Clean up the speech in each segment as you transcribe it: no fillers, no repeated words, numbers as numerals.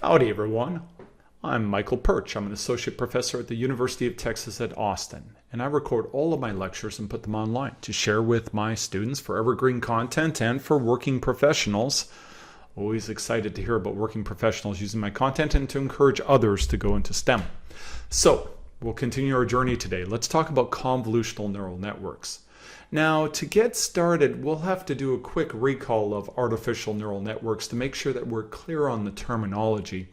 Howdy everyone, I'm Michael Pyrcz. I'm an associate professor at the University of Texas at Austin, and I record all of my lectures and put them online to share with my students for evergreen content and for working professionals. Always excited to hear about working professionals using my content and to encourage others to go into STEM. So we'll continue our journey today. Let's talk about convolutional neural networks. Now, to get started, we'll have to do a quick recall of artificial neural networks to make sure that we're clear on the terminology.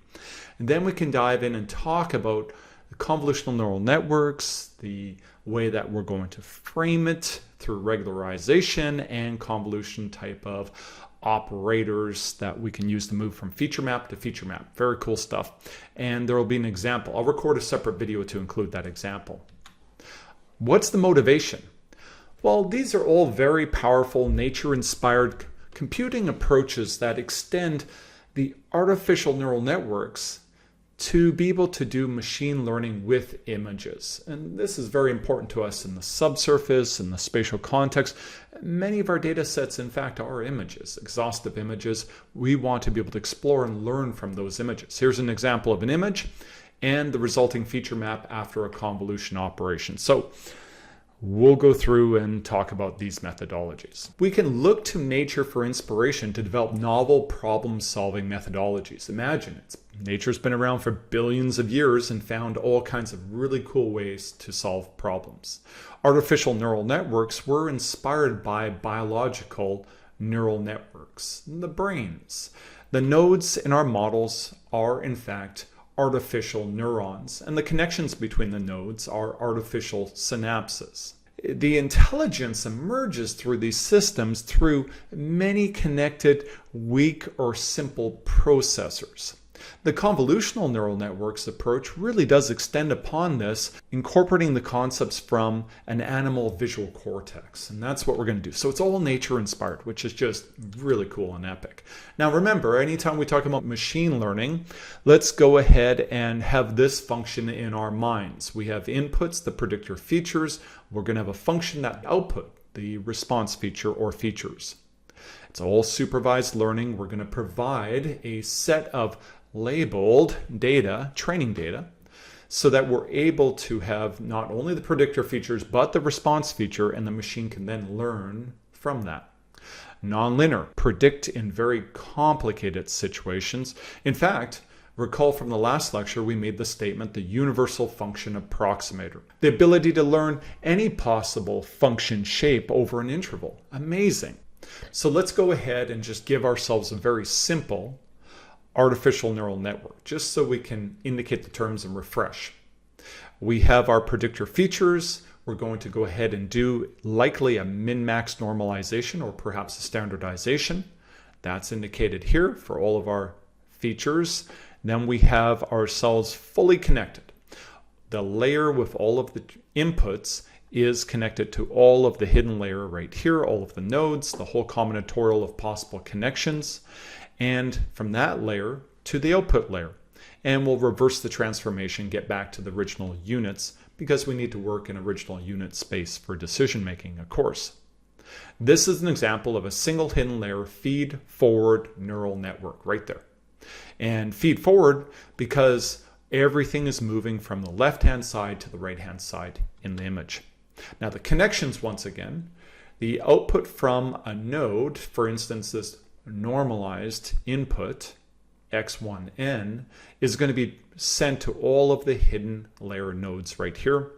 And then we can dive in and talk about the convolutional neural networks, the way that we're going to frame it through regularization and convolution type of operators that we can use to move from feature map to feature map. Very cool stuff. And there will be an example. I'll record a separate video to include that example. What's the motivation? Well, these are all very powerful nature-inspired computing approaches that extend the artificial neural networks to be able to do machine learning with images. And this is very important to us in the subsurface, in the spatial context. Many of our data sets, in fact, are images, exhaustive images. We want to be able to explore and learn from those images. Here's an example of an image and the resulting feature map after a convolution operation. So we'll go through and talk about these methodologies. We can look to nature for inspiration to develop novel problem-solving methodologies. Imagine nature's been around for billions of years and found all kinds of really cool ways to solve problems. Artificial neural networks were inspired by biological neural networks, the brains. The nodes in our models are, in fact, artificial neurons, and the connections between the nodes are artificial synapses. The intelligence emerges through these systems through many connected, weak or simple processors. The convolutional neural networks approach really does extend upon this, incorporating the concepts from an animal visual cortex. And that's what we're going to do. So it's all nature inspired, which is just really cool and epic. Now remember, anytime we talk about machine learning, let's go ahead and have this function in our minds. We have inputs, the predictor features. We're going to have a function that output, the response feature or features. It's all supervised learning. We're going to provide a set of labeled data, training data, so that we're able to have not only the predictor features, but the response feature, and the machine can then learn from that. Nonlinear, predict in very complicated situations. In fact, recall from the last lecture, we made the statement, the universal function approximator. The ability to learn any possible function shape over an interval. Amazing. So let's go ahead and just give ourselves a very simple artificial neural network, just so we can indicate the terms and refresh. We have our predictor features. We're going to go ahead and do likely a min-max normalization or perhaps a standardization. That's indicated here for all of our features. Then we have ourselves fully connected. The layer with all of the inputs is connected to all of the hidden layer right here, all of the nodes, the whole combinatorial of possible connections, and from that layer to the output layer. And we'll reverse the transformation, get back to the original units, because we need to work in original unit space for decision making, of course. This is an example of a single hidden layer feed forward neural network right there. And feed forward because everything is moving from the left-hand side to the right-hand side in the image. Now the connections, once again, the output from a node, for instance, this normalized input, x1n, is going to be sent to all of the hidden layer nodes right here.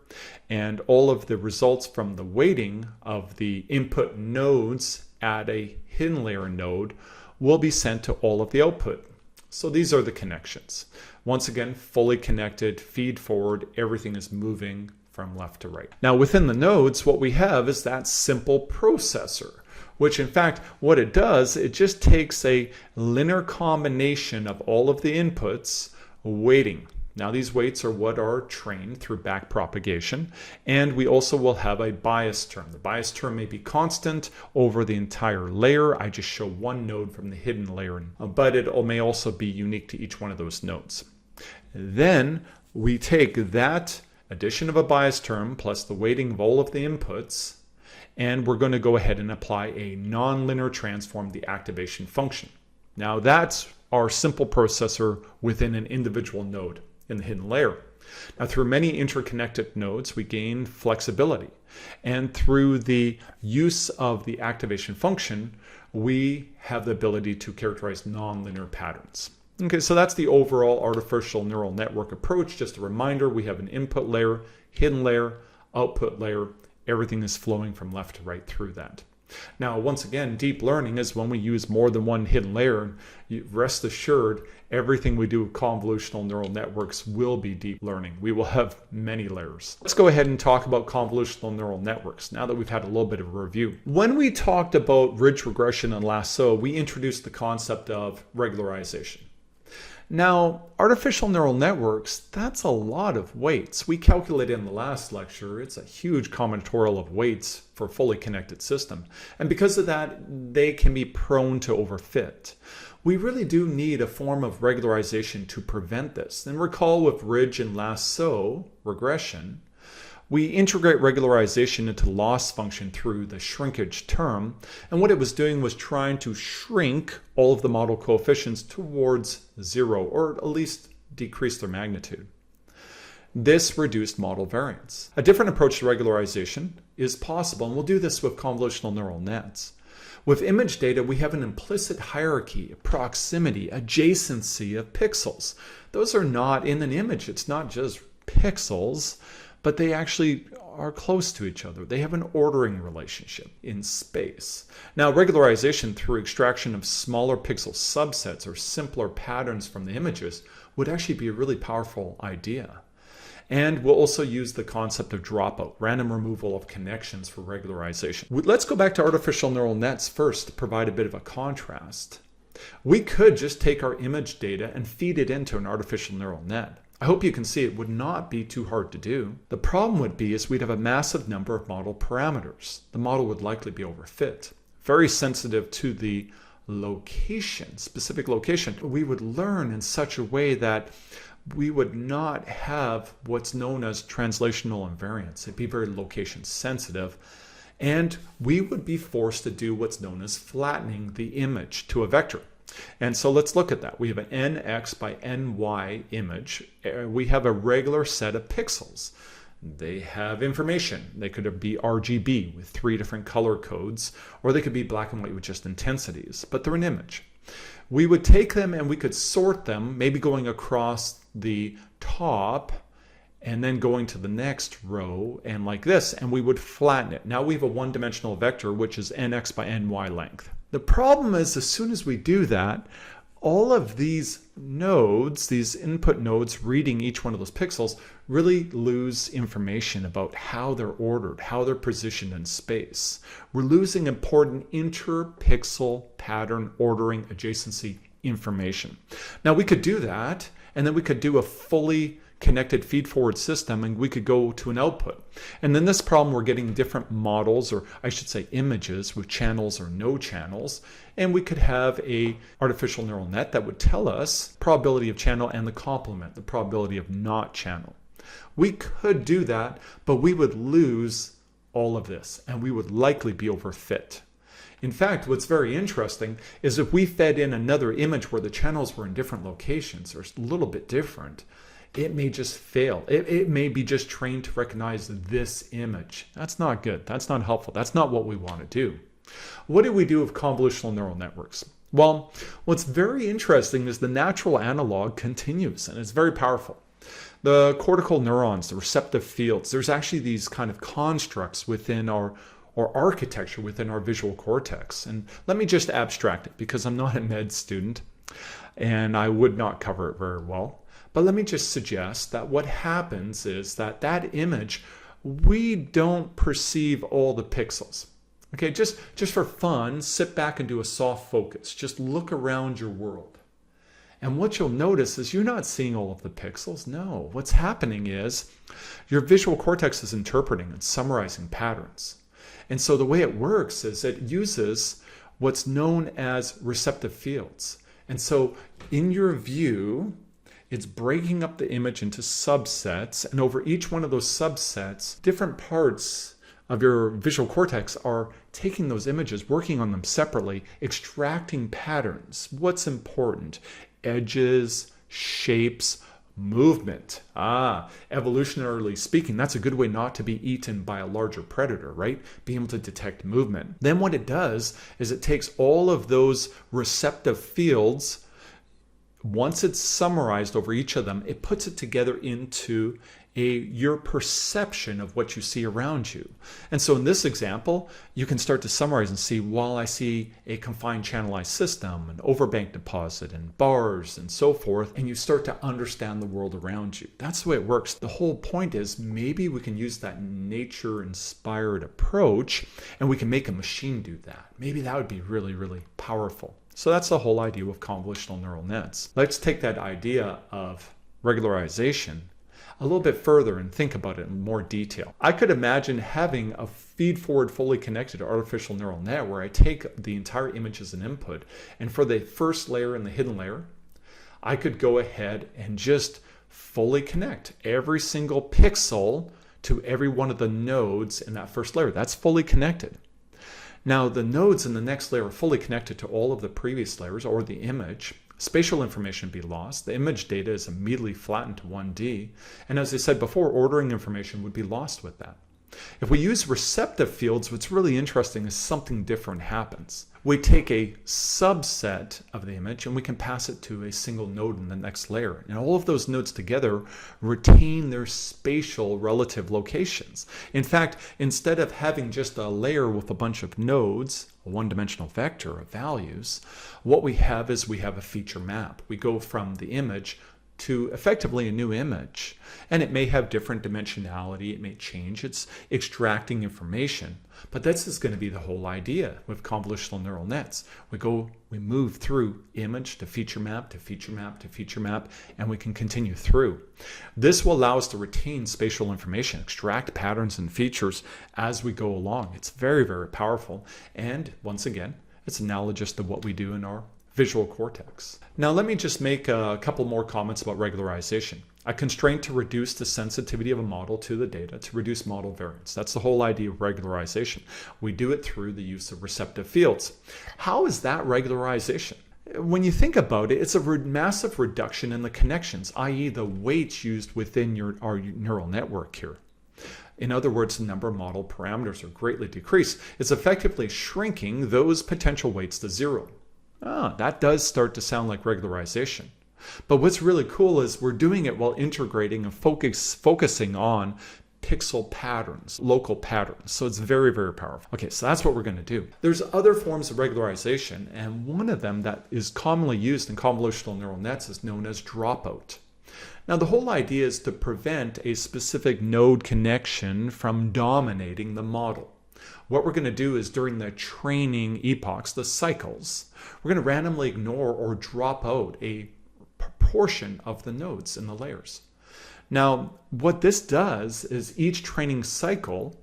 And all of the results from the weighting of the input nodes at a hidden layer node will be sent to all of the output. So these are the connections. Once again, fully connected, feed forward, everything is moving from left to right. Now within the nodes, what we have is that simple processor, which in fact, what it does, it just takes a linear combination of all of the inputs, weighting. Now these weights are what are trained through back-propagation, and we also will have a bias term. The bias term may be constant over the entire layer. I just show one node from the hidden layer, but it may also be unique to each one of those nodes. Then we take that addition of a bias term plus the weighting of all of the inputs, and we're going to go ahead and apply a nonlinear transform, the activation function. Now that's our simple processor within an individual node in the hidden layer. Now, through many interconnected nodes, we gain flexibility. And through the use of the activation function, we have the ability to characterize nonlinear patterns. Okay, so that's the overall artificial neural network approach. Just a reminder, we have an input layer, hidden layer, output layer. Everything is flowing from left to right through that. Now, once again, deep learning is when we use more than one hidden layer. Rest assured, everything we do with convolutional neural networks will be deep learning. We will have many layers. Let's go ahead and talk about convolutional neural networks now that we've had a little bit of a review. When we talked about ridge regression and lasso, we introduced the concept of regularization. Now, artificial neural networks, that's a lot of weights. We calculated in the last lecture, it's a huge combinatorial of weights for a fully connected system. And because of that, they can be prone to overfit. We really do need a form of regularization to prevent this. And recall with ridge and lasso regression, we integrate regularization into loss function through the shrinkage term. And what it was doing was trying to shrink all of the model coefficients towards zero, or at least decrease their magnitude. This reduced model variance. A different approach to regularization is possible, and we'll do this with convolutional neural nets. With image data, we have an implicit hierarchy, proximity, adjacency of pixels. Those are not in an image. It's not just pixels, but they actually are close to each other. They have an ordering relationship in space. Now, regularization through extraction of smaller pixel subsets or simpler patterns from the images would actually be a really powerful idea. And we'll also use the concept of dropout, random removal of connections for regularization. Let's go back to artificial neural nets first to provide a bit of a contrast. We could just take our image data and feed it into an artificial neural net. I hope you can see it would not be too hard to do. The problem would be is we'd have a massive number of model parameters. The model would likely be overfit, very sensitive to the location, specific location. We would learn in such a way that we would not have what's known as translational invariance. It'd be very location sensitive. And we would be forced to do what's known as flattening the image to a vector. And so let's look at that. We have an nx by ny image. We have a regular set of pixels. They have information. They could be RGB with 3 different color codes, or they could be black and white with just intensities, but they're an image. We would take them and we could sort them, maybe going across the top and then going to the next row and like this, and we would flatten it. Now we have a one-dimensional vector, which is nx by ny length. The problem is, as soon as we do that, all of these nodes, these input nodes reading each one of those pixels, really lose information about how they're ordered, how they're positioned in space. We're losing important inter-pixel pattern ordering adjacency information. Now we could do that, and then we could do a fully connected feed-forward system, and we could go to an output. And then this problem, we're getting different models, or I should say images, with channels or no channels, and we could have a artificial neural net that would tell us probability of channel and the complement, the probability of not channel. We could do that, but we would lose all of this, and we would likely be overfit. In fact, what's very interesting is if we fed in another image where the channels were in different locations or a little bit different, it may just fail. It may be just trained to recognize this image. That's not good. That's not helpful. That's not what we want to do. What do we do with convolutional neural networks? Well, what's very interesting is the natural analog continues, and it's very powerful. The cortical neurons, the receptive fields, there's actually these kind of constructs within our architecture within our visual cortex. And let me just abstract it because I'm not a med student and I would not cover it very well. But let me just suggest that what happens is that that image, we don't perceive all the pixels. Okay, just for fun, sit back and do a soft focus. Just look around your world. And what you'll notice is you're not seeing all of the pixels. No, what's happening is your visual cortex is interpreting and summarizing patterns. And so the way it works is it uses what's known as receptive fields. And so in your view, it's breaking up the image into subsets, and over each one of those subsets, different parts of your visual cortex are taking those images, working on them separately, extracting patterns. What's important? Edges, shapes, movement. Evolutionarily speaking, that's a good way not to be eaten by a larger predator, right? Being able to detect movement. Then what it does is it takes all of those receptive fields. Once it's summarized over each of them, it puts it together into your perception of what you see around you. And so in this example, you can start to summarize and see, well, I see a confined channelized system, an overbank deposit, and bars, and so forth, and you start to understand the world around you. That's the way it works. The whole point is maybe we can use that nature-inspired approach, and we can make a machine do that. Maybe that would be really, really powerful. So that's the whole idea with convolutional neural nets. Let's take that idea of regularization a little bit further and think about it in more detail. I could imagine having a feed-forward fully connected artificial neural net where I take the entire image as an input, and for the first layer and the hidden layer, I could go ahead and just fully connect every single pixel to every one of the nodes in that first layer. That's fully connected. Now the nodes in the next layer are fully connected to all of the previous layers or the image. Spatial information be lost. The image data is immediately flattened to 1D. And as I said before, ordering information would be lost with that. If we use receptive fields, what's really interesting is something different happens. We take a subset of the image and we can pass it to a single node in the next layer. And all of those nodes together retain their spatial relative locations. In fact, instead of having just a layer with a bunch of nodes, a one-dimensional vector of values, what we have is we have a feature map. We go from the image to effectively a new image. And it may have different dimensionality, it may change, it's extracting information. But this is going to be the whole idea with convolutional neural nets. We move through image to feature map to feature map to feature map, and we can continue through. This will allow us to retain spatial information, extract patterns and features as we go along. It's very, very powerful. And once again, it's analogous to what we do in our visual cortex. Now let me just make a couple more comments about regularization. A constraint to reduce the sensitivity of a model to the data to reduce model variance. That's the whole idea of regularization. We do it through the use of receptive fields. How is that regularization? When you think about it, it's a massive reduction in the connections, i.e. the weights used within our neural network here. In other words, the number of model parameters are greatly decreased. It's effectively shrinking those potential weights to zero. That does start to sound like regularization. But what's really cool is we're doing it while integrating and focusing on pixel patterns, local patterns. So it's very, very powerful. Okay, so that's what we're going to do. There's other forms of regularization, and one of them that is commonly used in convolutional neural nets is known as dropout. Now, the whole idea is to prevent a specific node connection from dominating the model. What we're going to do is during the training epochs, the cycles, we're going to randomly ignore or drop out a proportion of the nodes in the layers. Now, what this does is each training cycle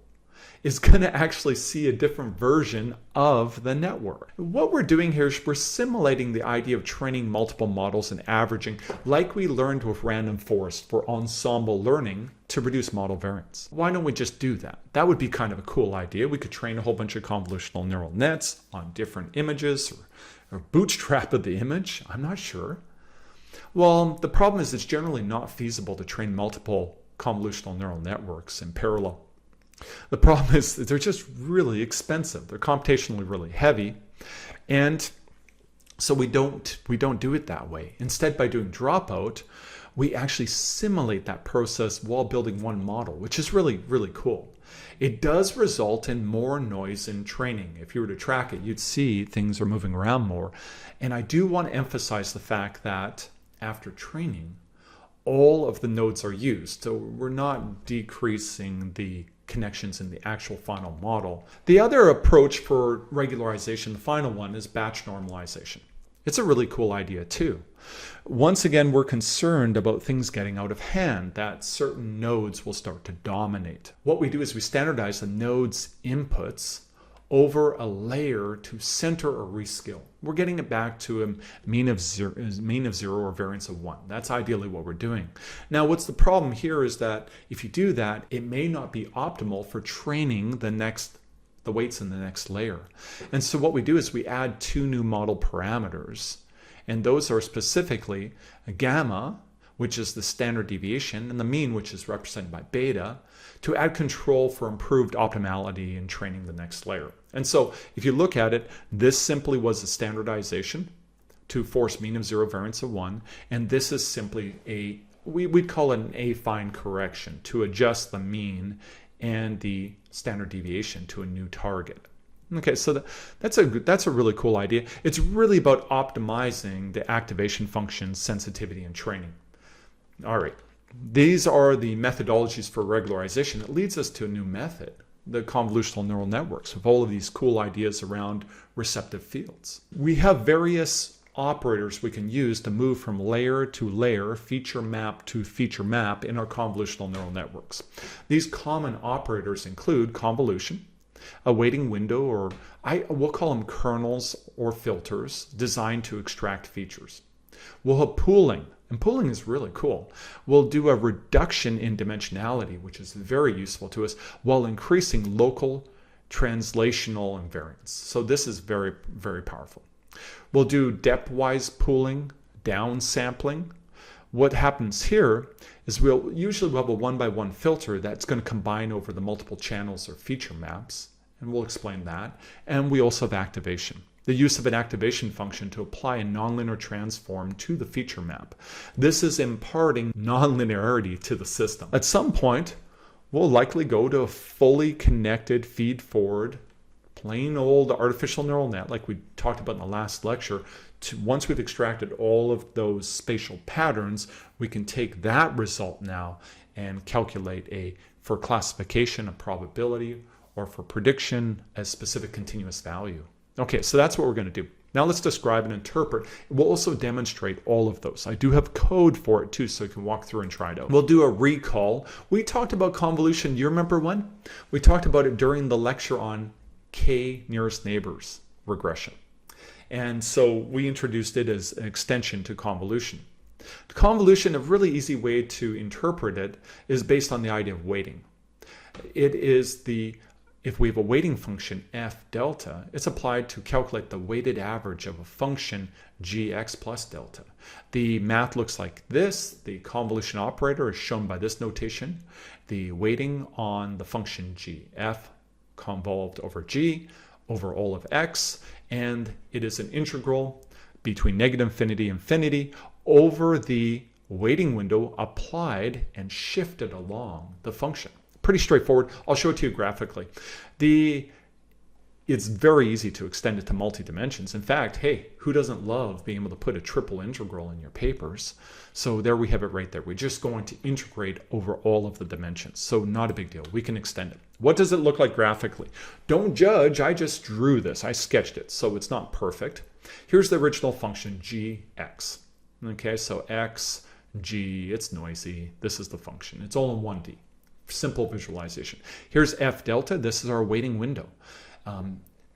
is going to actually see a different version of the network. What we're doing here is we're simulating the idea of training multiple models and averaging, like we learned with random forest for ensemble learning to reduce model variance. Why don't we just do that? That would be kind of a cool idea. We could train a whole bunch of convolutional neural nets on different images or bootstrap of the image. I'm not sure. Well, the problem is it's generally not feasible to train multiple convolutional neural networks in parallel. The problem is that they're just really expensive. They're computationally really heavy. And so we don't do it that way. Instead, by doing dropout, we actually simulate that process while building one model, which is really, really cool. It does result in more noise in training. If you were to track it, you'd see things are moving around more. And I do want to emphasize the fact that after training, all of the nodes are used. So we're not decreasing the connections in the actual final model. The other approach for regularization, the final one, is batch normalization. It's a really cool idea too. Once again, we're concerned about things getting out of hand, that certain nodes will start to dominate. What we do is we standardize the nodes' inputs over a layer to center or rescale. We're getting it back to a mean of zero or variance of 1. That's ideally what we're doing. Now, what's the problem here is that if you do that, it may not be optimal for training the weights in the next layer. And so what we do is we add 2 new model parameters, and those are specifically gamma, which is the standard deviation, and the mean, which is represented by beta, to add control for improved optimality in training the next layer. And so if you look at it, this simply was a standardization to force mean of 0, variance of 1, and this is simply we'd call it an affine correction to adjust the mean and the standard deviation to a new target. Okay, so that's a really cool idea. It's really about optimizing the activation function sensitivity and training. All right, these are the methodologies for regularization. It leads us to a new method, the convolutional neural networks, with all of these cool ideas around receptive fields. We have various operators we can use to move from layer to layer, feature map to feature map in our convolutional neural networks. These common operators include convolution, a waiting window, or we'll call them kernels or filters designed to extract features. We'll have pooling, and pooling is really cool. We'll do a reduction in dimensionality, which is very useful to us, while increasing local translational invariance. So this is very, very powerful. We'll do depth-wise pooling, downsampling. What happens here is we'll usually have a 1-by-1 filter that's going to combine over the multiple channels or feature maps, and we'll explain that. And we also have activation, the use of an activation function to apply a nonlinear transform to the feature map. This is imparting nonlinearity to the system. At some point, we'll likely go to a fully connected feed-forward plain old artificial neural net, like we talked about in the last lecture. Once we've extracted all of those spatial patterns, we can take that result now and calculate for classification, a probability, or for prediction, a specific continuous value. Okay, so that's what we're going to do. Now let's describe and interpret. We'll also demonstrate all of those. I do have code for it too, so you can walk through and try it out. We'll do a recall. We talked about convolution. Do you remember when? We talked about it during the lecture on K nearest neighbors regression. And so we introduced it as an extension to convolution. Convolution, a really easy way to interpret it, is based on the idea of weighting. It is if we have a weighting function f delta, it's applied to calculate the weighted average of a function gx plus delta. The math looks like this. The convolution operator is shown by this notation. The weighting on the function g, f convolved over g over all of x, and it is an integral between negative infinity and infinity over the weighting window applied and shifted along the function. Pretty straightforward. I'll show it to you graphically. It's very easy to extend it to multi-dimensions. In fact, hey, who doesn't love being able to put a triple integral in your papers? So there we have it right there. We're just going to integrate over all of the dimensions. So not a big deal. We can extend it. What does it look like graphically? Don't judge. I just drew this. I sketched it, so it's not perfect. Here's the original function gx. Okay, so x, g, it's noisy. This is the function. It's all in 1D. Simple visualization. Here's f delta. This is our weighting window.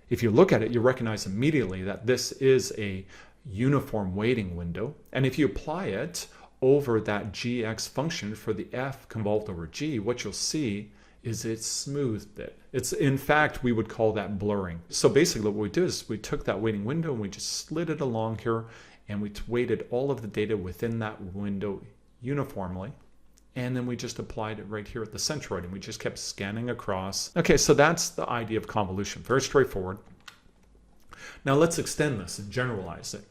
If you look at it, you recognize immediately that this is a uniform weighting window. And if you apply it over that gx function for the f convolved over g, what you'll see is it smoothed it. In fact, we would call that blurring. So basically what we did is we took that weighting window and we just slid it along here, and we weighted all of the data within that window uniformly. And then we just applied it right here at the centroid, and we just kept scanning across. Okay, so that's the idea of convolution. Very straightforward. Now let's extend this and generalize it.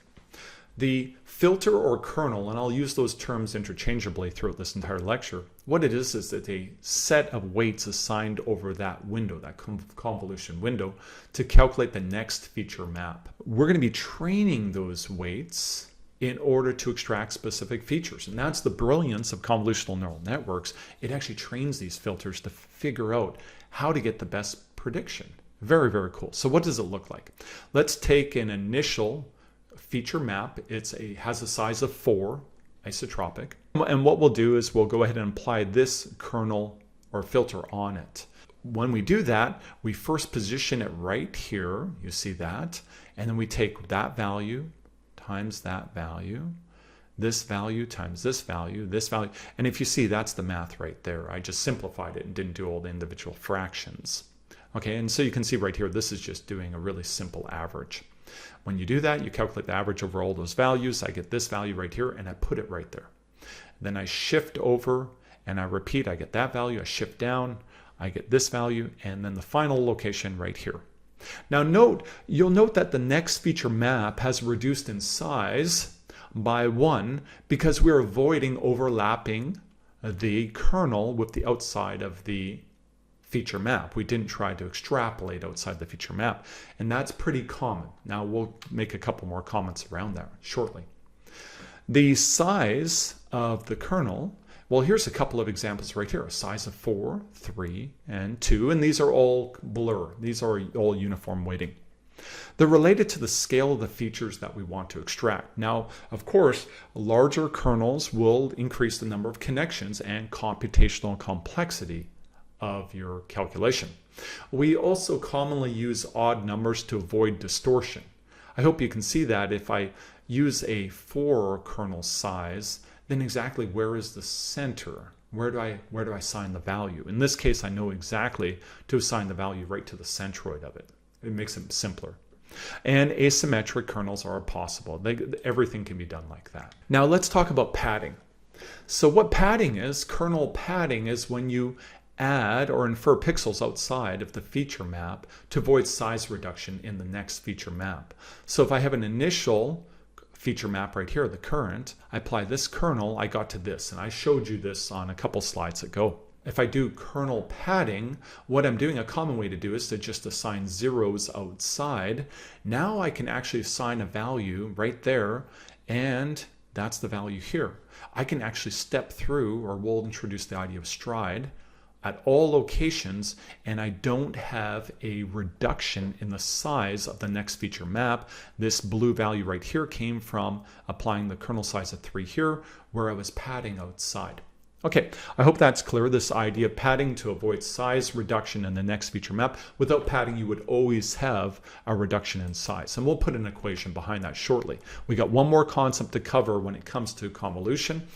The filter or kernel, and I'll use those terms interchangeably throughout this entire lecture, what it is that a set of weights assigned over that window, that convolution window, to calculate the next feature map. We're going to be training those weights in order to extract specific features. And that's the brilliance of convolutional neural networks. It actually trains these filters to figure out how to get the best prediction. Very, very cool. So what does it look like? Let's take an initial feature map. It has a size of 4, isotropic. And what we'll do is we'll go ahead and apply this kernel or filter on it. when we do that, we first position it right here. You see that. And then we take that value times that value, this value times this value, this value. And if you see, that's the math right there. I just simplified it and didn't do all the individual fractions. Okay, and so you can see right here, this is just doing a really simple average. When you do that, you calculate the average over all those values. I get this value right here, and I put it right there. Then I shift over, and I repeat. I get that value. I shift down. I get this value, and then the final location right here. Now you'll note that the next feature map has reduced in size by 1 because we're avoiding overlapping the kernel with the outside of the feature map. We didn't try to extrapolate outside the feature map, and that's pretty common. Now we'll make a couple more comments around that shortly. The size of the kernel, well, here's a couple of examples right here. A size of 4, 3, and 2, and these are all blur. These are all uniform weighting. They're related to the scale of the features that we want to extract. Now, of course, larger kernels will increase the number of connections and computational complexity of your calculation. We also commonly use odd numbers to avoid distortion. I hope you can see that if I use a 4 kernel size, then exactly where is the center? Where do I assign the value? In this case, I know exactly to assign the value right to the centroid of it. It makes it simpler. And asymmetric kernels are possible. Everything can be done like that. Now let's talk about padding. So what padding is, kernel padding is when you add or infer pixels outside of the feature map to avoid size reduction in the next feature map. So if I have an initial feature map right here, the current, I apply this kernel, I got to this, and I showed you this on a couple slides ago. If I do kernel padding, what I'm doing, a common way to do is to just assign zeros outside. Now I can actually assign a value right there, and that's the value here. I can actually step through, or we'll introduce the idea of stride, at all locations, and I don't have a reduction in the size of the next feature map. This blue value right here came from applying the kernel size of 3 here, where I was padding outside. Okay, I hope that's clear, this idea of padding to avoid size reduction in the next feature map. Without padding, you would always have a reduction in size. And we'll put an equation behind that shortly. We got one more concept to cover when it comes to convolution,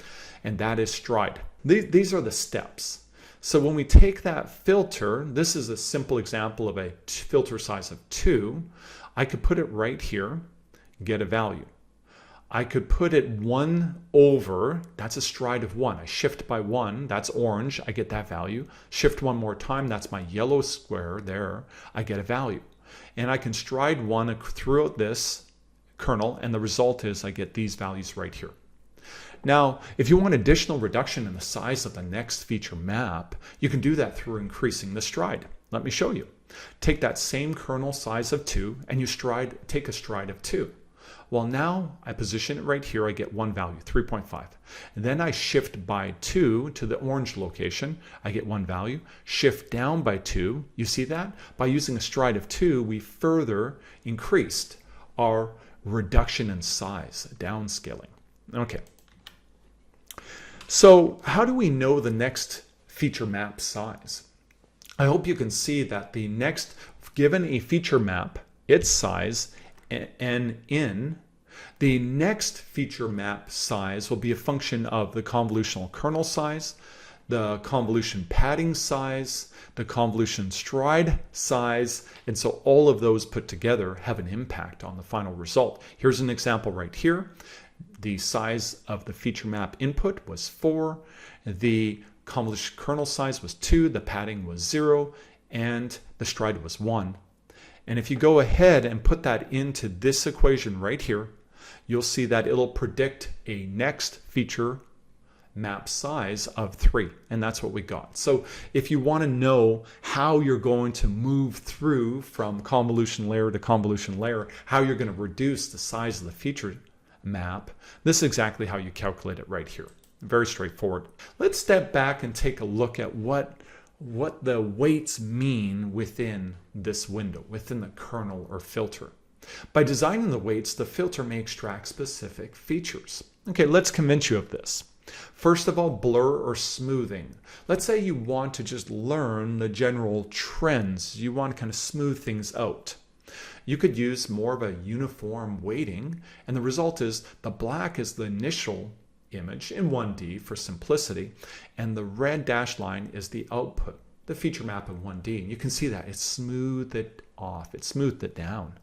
and that is stride. These are the steps. So when we take that filter, this is a simple example of a filter size of 2. I could put it right here, get a value. I could put it 1 over, that's a stride of 1. I shift by 1, that's orange, I get that value. Shift 1 more time, that's my yellow square there, I get a value. And I can stride 1 throughout this kernel, and the result is I get these values right here. Now, if you want additional reduction in the size of the next feature map, you can do that through increasing the stride. Let me show you. Take that same kernel size of 2, and you take a stride of 2. Well, now I position it right here, I get one value, 3.5. And then I shift by 2 to the orange location, I get one value. Shift down by 2, you see that? By using a stride of 2, we further increased our reduction in size, downscaling. Okay. So how do we know the next feature map size? I hope you can see that the next, given a feature map, its size, n in, the next feature map size will be a function of the convolutional kernel size, the convolution padding size, the convolution stride size, and so all of those put together have an impact on the final result. Here's an example right here. The size of the feature map input was 4, the convolution kernel size was 2, the padding was 0, and the stride was 1. And if you go ahead and put that into this equation right here, you'll see that it'll predict a next feature map size of 3, and that's what we got. So if you want to know how you're going to move through from convolution layer to convolution layer, how you're going to reduce the size of the feature map, this is exactly how you calculate it right here. Very straightforward. Let's step back and take a look at what the weights mean within this window, within the kernel or filter. By designing the weights, the filter may extract specific features. Okay, let's convince you of this. First of all, blur or smoothing. Let's say you want to just learn the general trends. You want to kind of smooth things out. You could use more of a uniform weighting, and the result is the black is the initial image in 1D for simplicity, and the red dashed line is the output, the feature map of 1D. And you can see that it smoothed it off, it smoothed it down.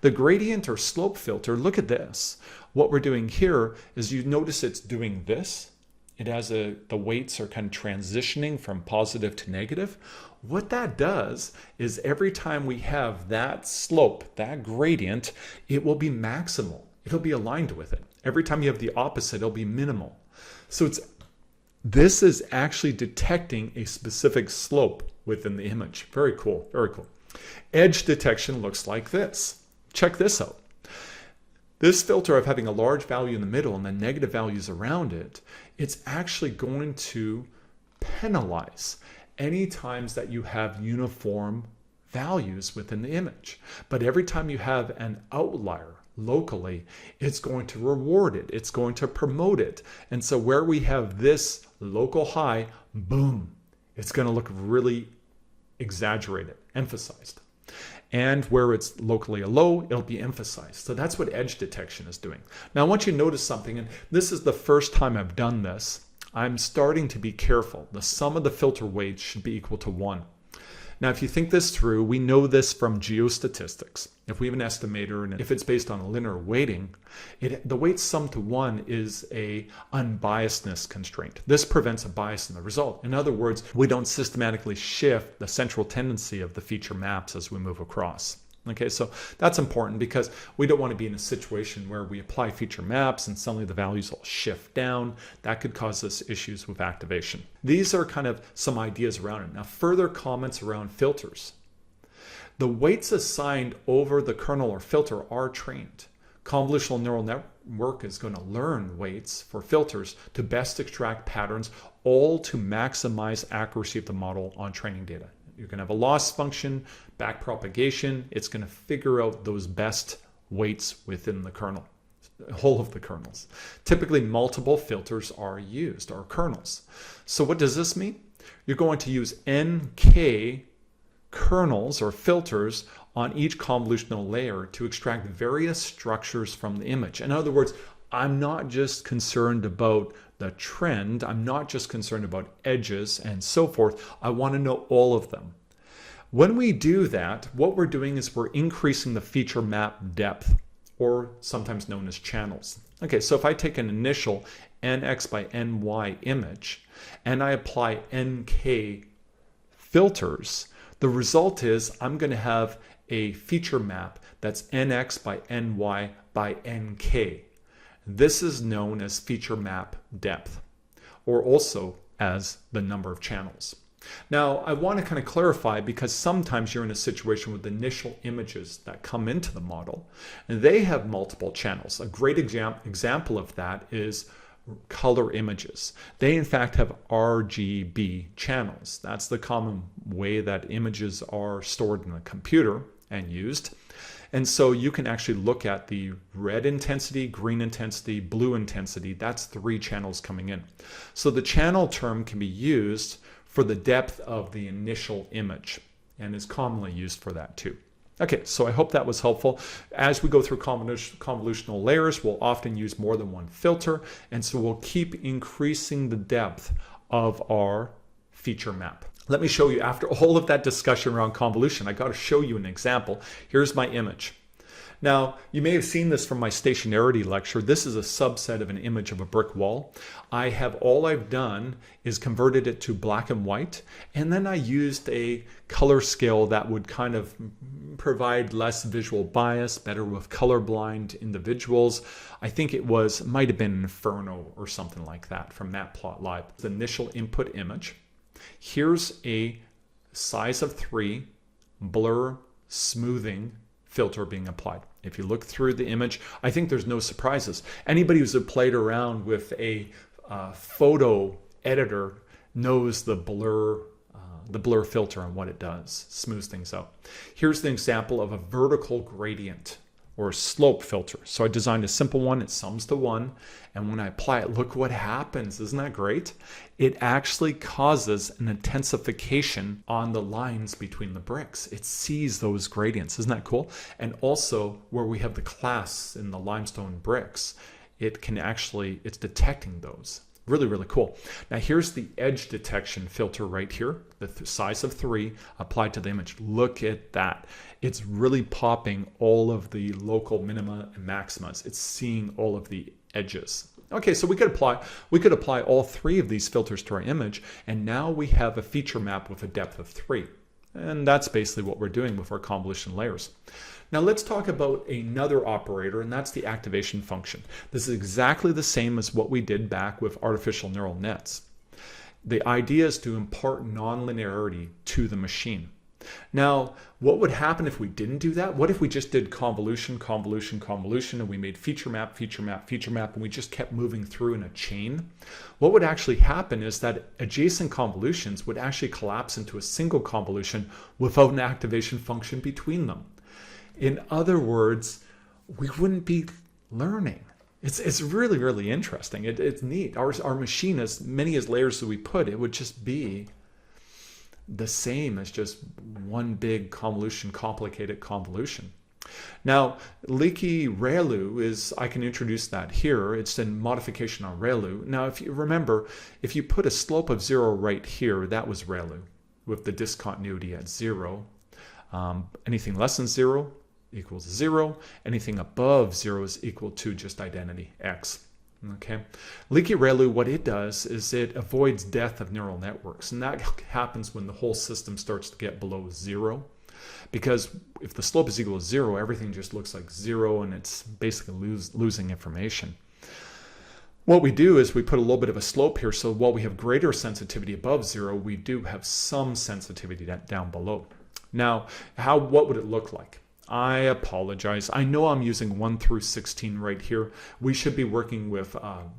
The gradient or slope filter, look at this. What we're doing here is you notice it's doing this. It has the weights are kind of transitioning from positive to negative. What that does is every time we have that slope, that gradient, it will be maximal. It'll be aligned with it. Every time you have the opposite, it'll be minimal. So this is actually detecting a specific slope within the image. Very cool, very cool. Edge detection looks like this. Check this out. This filter of having a large value in the middle and the negative values around it, it's actually going to penalize any times that you have uniform values within the image. But every time you have an outlier locally, it's going to reward it. It's going to promote it. And so where we have this local high, boom, it's going to look really exaggerated, emphasized. And where it's locally a low, it'll be emphasized. So that's what edge detection is doing. Now I want you to notice something, and this is the first time I've done this. I'm starting to be careful. The sum of the filter weights should be equal to 1. Now, if you think this through, we know this from geostatistics. If we have an estimator and if it's based on a linear weighting, the weight sum to 1 is a unbiasedness constraint. This prevents a bias in the result. In other words, we don't systematically shift the central tendency of the feature maps as we move across. Okay, so that's important because we don't want to be in a situation where we apply feature maps and suddenly the values all shift down. That could cause us issues with activation. These are kind of some ideas around it. Now, further comments around filters. The weights assigned over the kernel or filter are trained. Convolutional neural network is going to learn weights for filters to best extract patterns, all to maximize accuracy of the model on training data. You're going to have a loss function, back propagation. It's going to figure out those best weights within the kernel, whole of the kernels. Typically, multiple filters are used, or kernels. So what does this mean? You're going to use NK kernels or filters on each convolutional layer to extract various structures from the image. In other words, I'm not just concerned about the trend. I'm not just concerned about edges and so forth. I want to know all of them. When we do that, what we're doing is we're increasing the feature map depth, or sometimes known as channels. Okay, so if I take an initial nx by ny image and I apply nk filters, the result is I'm going to have a feature map that's nx by ny by nk. This is known as feature map depth, or also as the number of channels. Now, I want to kind of clarify, because sometimes you're in a situation with initial images that come into the model, and they have multiple channels. A great example of that is color images. They, in fact, have RGB channels. That's the common way that images are stored in a computer and used. And so you can actually look at the red intensity, green intensity, blue intensity. That's 3 channels coming in. So the channel term can be used for the depth of the initial image and is commonly used for that too. Okay, so I hope that was helpful. As we go through convolutional layers, we'll often use more than one filter, and so we'll keep increasing the depth of our feature map. Let me show you, after all of that discussion around convolution, I got to show you an example. Here's my image. Now, you may have seen this from my stationarity lecture. This is a subset of an image of a brick wall. All I've done is converted it to black and white, and then I used a color scale that would kind of provide less visual bias, better with colorblind individuals. I think it might have been Inferno or something like that from Matplotlib. The initial input image. Here's a size of 3 blur smoothing filter being applied. If you look through the image, I think there's no surprises. Anybody who's played around with a photo editor knows the blur filter and what it does. Smooths things out. Here's the example of a vertical gradient or slope filter. So I designed a simple one. It sums to 1. And when I apply it, look what happens. Isn't that great? It actually causes an intensification on the lines between the bricks. It sees those gradients. Isn't that cool? And also where we have the class in the limestone bricks, it's detecting those. Really, really cool. Now here's the edge detection filter right here, the size of 3 applied to the image. Look at that. It's really popping all of the local minima and maximas. It's seeing all of the edges. Okay, so we could apply all 3 of these filters to our image, and now we have a feature map with a depth of 3. And that's basically what we're doing with our convolution layers. Now let's talk about another operator, and that's the activation function. This is exactly the same as what we did back with artificial neural nets. The idea is to impart nonlinearity to the machine. Now, what would happen if we didn't do that? What if we just did convolution, convolution, convolution, and we made feature map, feature map, feature map, and we just kept moving through in a chain? What would actually happen is that adjacent convolutions would actually collapse into a single convolution without an activation function between them. In other words, we wouldn't be learning. It's really, really interesting. It's neat. Our machine, as many as layers as we put, it would just be the same as just one big convolution, complicated convolution. Now, leaky ReLU is, I can introduce that here. It's a modification on ReLU. Now, if you remember, if you put a slope of 0 right here, that was ReLU with the discontinuity at 0. Anything less than 0 equals 0. Anything above 0 is equal to just identity, x. Okay, leaky ReLU, what it does is it avoids death of neural networks, and that happens when the whole system starts to get below 0. Because if the slope is equal to 0, everything just looks like 0, and it's basically losing information. What we do is we put a little bit of a slope here, so while we have greater sensitivity above 0, we do have some sensitivity down below. Now, what would it look like? I apologize. I know I'm using 1 through 16 right here. We should be working with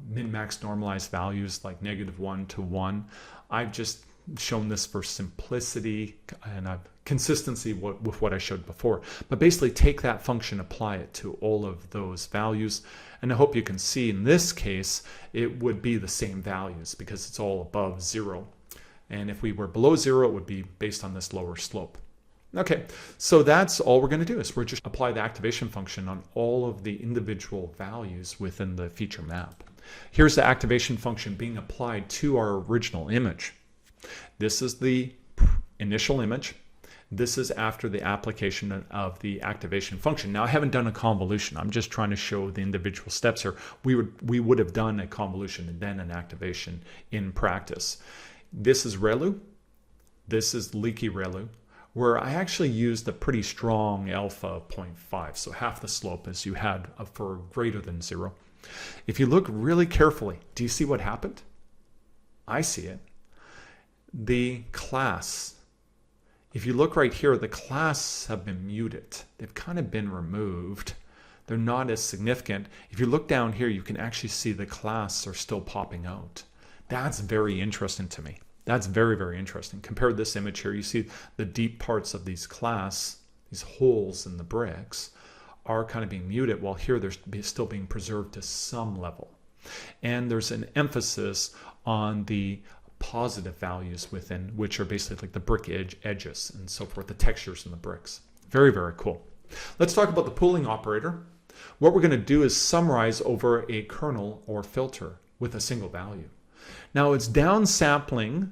min-max normalized values like -1 to 1. I've just shown this for simplicity and consistency with what I showed before. But basically take that function, apply it to all of those values. And I hope you can see in this case, it would be the same values because it's all above 0. And if we were below 0, it would be based on this lower slope. Okay, so that's all we're going to do is we're just apply the activation function on all of the individual values within the feature map. Here's the activation function being applied to our original image. This is the initial image. This is after the application of the activation function. Now I haven't done a convolution. I'm just trying to show the individual steps here. We would have done a convolution and then an activation in practice. This is ReLU. This is leaky ReLU, where I actually used a pretty strong alpha 0.5, so half the slope as you had for greater than 0. If you look really carefully, do you see what happened? I see it. The class, if you look right here, the class have been muted. They've kind of been removed. They're not as significant. If you look down here, you can actually see the class are still popping out. That's very interesting to me. That's very, very interesting. Compare this image here. You see the deep parts of these class, these holes in the bricks, are kind of being muted, while here they're still being preserved to some level. And there's an emphasis on the positive values within, which are basically like the brick edges and so forth, the textures in the bricks. Very, very cool. Let's talk about the pooling operator. What we're going to do is summarize over a kernel or filter with a single value. Now it's downsampling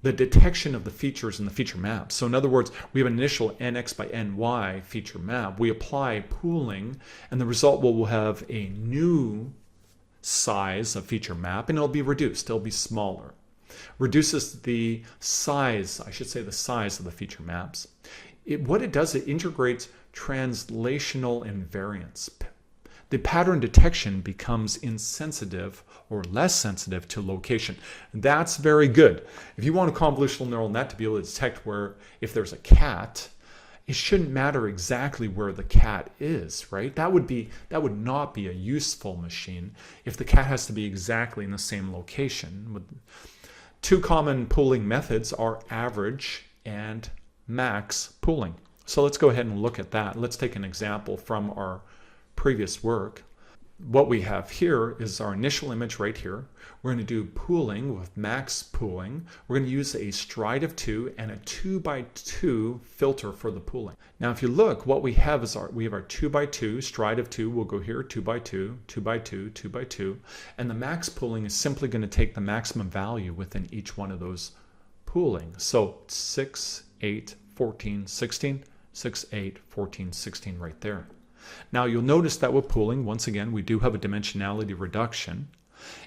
the detection of the features in the feature map. So in other words, we have an initial nx by ny feature map. We apply pooling, and the result will have a new size of feature map, and it'll be reduced. It'll be smaller. Reduces the size, I should say the size of the feature maps. What it does, it integrates translational invariance. The pattern detection becomes insensitive or less sensitive to location. That's very good. If you want a convolutional neural net to be able to detect where, if there's a cat, it shouldn't matter exactly where the cat is, right? That would not be a useful machine if the cat has to be exactly in the same location. Two common pooling methods are average and max pooling. So let's go ahead and look at that. Let's take an example from our previous work. What we have here is our initial image right here. We're going to do pooling with max pooling. We're going to use a stride of 2 and a 2x2 filter for the pooling. Now if you look, what we have is our 2x2 stride of 2 will go here, 2x2, 2x2, 2x2, and the max pooling is simply going to take the maximum value within each one of those pooling. So 6, 8, 14, 16, 6, 8, 14, 16 right there. Now you'll notice that with pooling, once again, we do have a dimensionality reduction.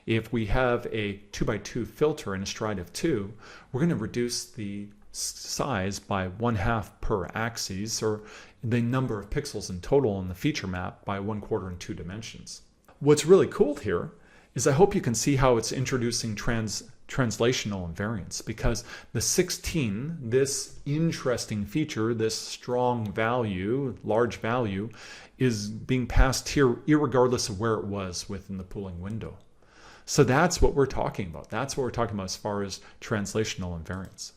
If we have a 2x2 filter and a stride of 2, we're going to reduce the size by 1/2 per axis, or the number of pixels in total in the feature map by 1/4 in 2 dimensions. What's really cool here is I hope you can see how it's introducing translational invariance, because the 16, this interesting feature, this strong value, large value, is being passed here irregardless of where it was within the pooling window. So that's what we're talking about. That's what we're talking about as far as translational invariance.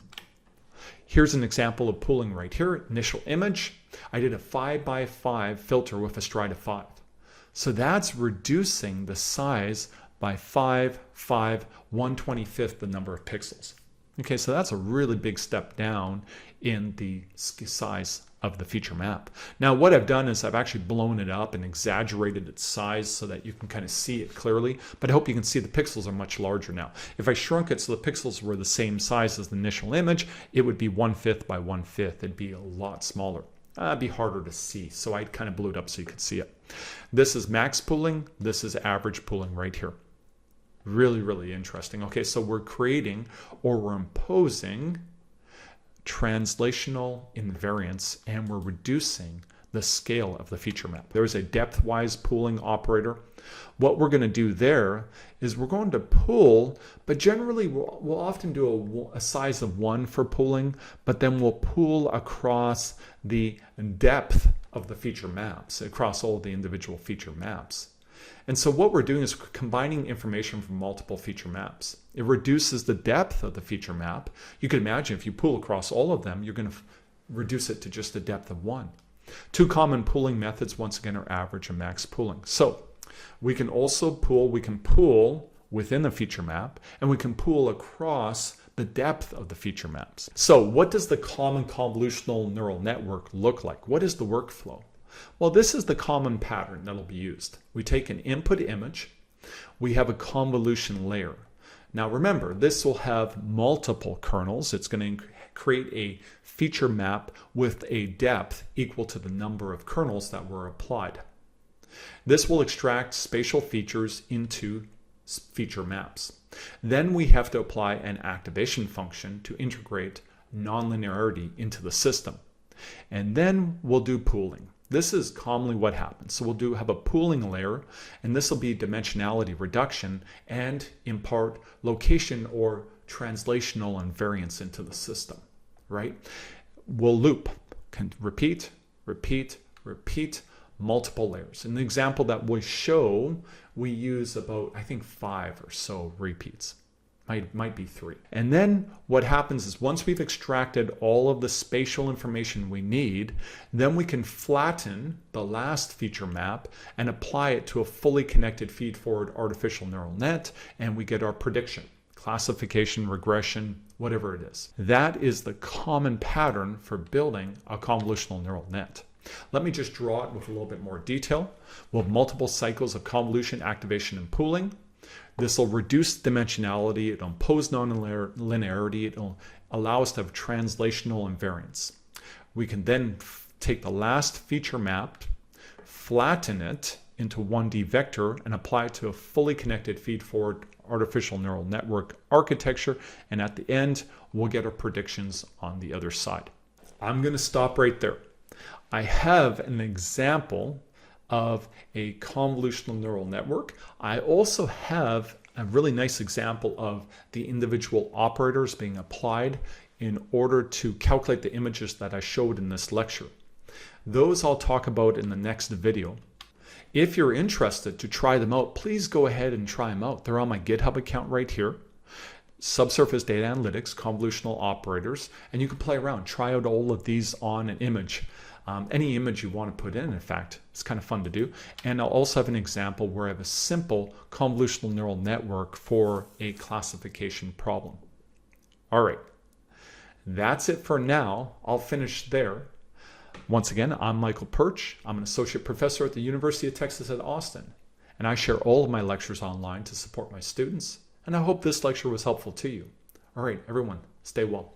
Here's an example of pooling right here. Initial image, I did a 5x5 filter with a stride of 5. So that's reducing the size by 5, 1/25 the number of pixels. Okay, so that's a really big step down in the size of the feature map. Now what I've done is I've actually blown it up and exaggerated its size so that you can kind of see it clearly, but I hope you can see the pixels are much larger now. If I shrunk it so the pixels were the same size as the initial image, it would be 1/5 by 1/5. It'd be a lot smaller. It'd be harder to see, so I kind of blew it up so you could see it. This is max pooling, this is average pooling right here. Really, really interesting. Okay, so we're creating, or we're imposing, translational invariance, and we're reducing the scale of the feature map. There's a depth-wise pooling operator. What we're going to do there is we're going to pool, but generally we'll often do a size of 1 for pooling, but then we'll pool across the depth of the feature maps, across all the individual feature maps. And so what we're doing is combining information from multiple feature maps. It reduces the depth of the feature map. You can imagine if you pool across all of them, you're going to reduce it to just the depth of 1. Two common pooling methods, once again, are average and max pooling. So we can also pool, we can pool within the feature map, and we can pool across the depth of the feature maps. So what does the common convolutional neural network look like? What is the workflow? Well, this is the common pattern that will be used. We take an input image, we have a convolution layer. Now remember, this will have multiple kernels. It's going to create a feature map with a depth equal to the number of kernels that were applied. This will extract spatial features into feature maps. Then we have to apply an activation function to integrate nonlinearity into the system. And then we'll do pooling. This is commonly what happens. So we'll have a pooling layer, and this will be dimensionality reduction and impart location or translational invariance into the system, right? We'll loop, can repeat, repeat, repeat, multiple layers. In the example that we show, we use about, I think, 5 or so repeats. Might be 3. And then what happens is once we've extracted all of the spatial information we need, then we can flatten the last feature map and apply it to a fully connected feed-forward artificial neural net, and we get our prediction, classification, regression, whatever it is. That is the common pattern for building a convolutional neural net. Let me just draw it with a little bit more detail. We'll have multiple cycles of convolution, activation, and pooling. This will reduce dimensionality, it'll impose nonlinearity, it'll allow us to have translational invariance. We can then take the last feature map, flatten it into 1D vector, and apply it to a fully connected feed-forward artificial neural network architecture, and at the end, we'll get our predictions on the other side. I'm going to stop right there. I have an example of a convolutional neural network. I also have a really nice example of the individual operators being applied in order to calculate the images that I showed in this lecture. Those I'll talk about in the next video. If you're interested to try them out, please go ahead and try them out. They're on my GitHub account right here. Subsurface Data Analytics, Convolutional Operators, and you can play around, try out all of these on an image. any image you want to put in fact. It's kind of fun to do. And I'll also have an example where I have a simple convolutional neural network for a classification problem. All right, that's it for now. I'll finish there. Once again, I'm Michael Pyrcz. I'm an associate professor at the University of Texas at Austin, and I share all of my lectures online to support my students, and I hope this lecture was helpful to you. All right, everyone, stay well.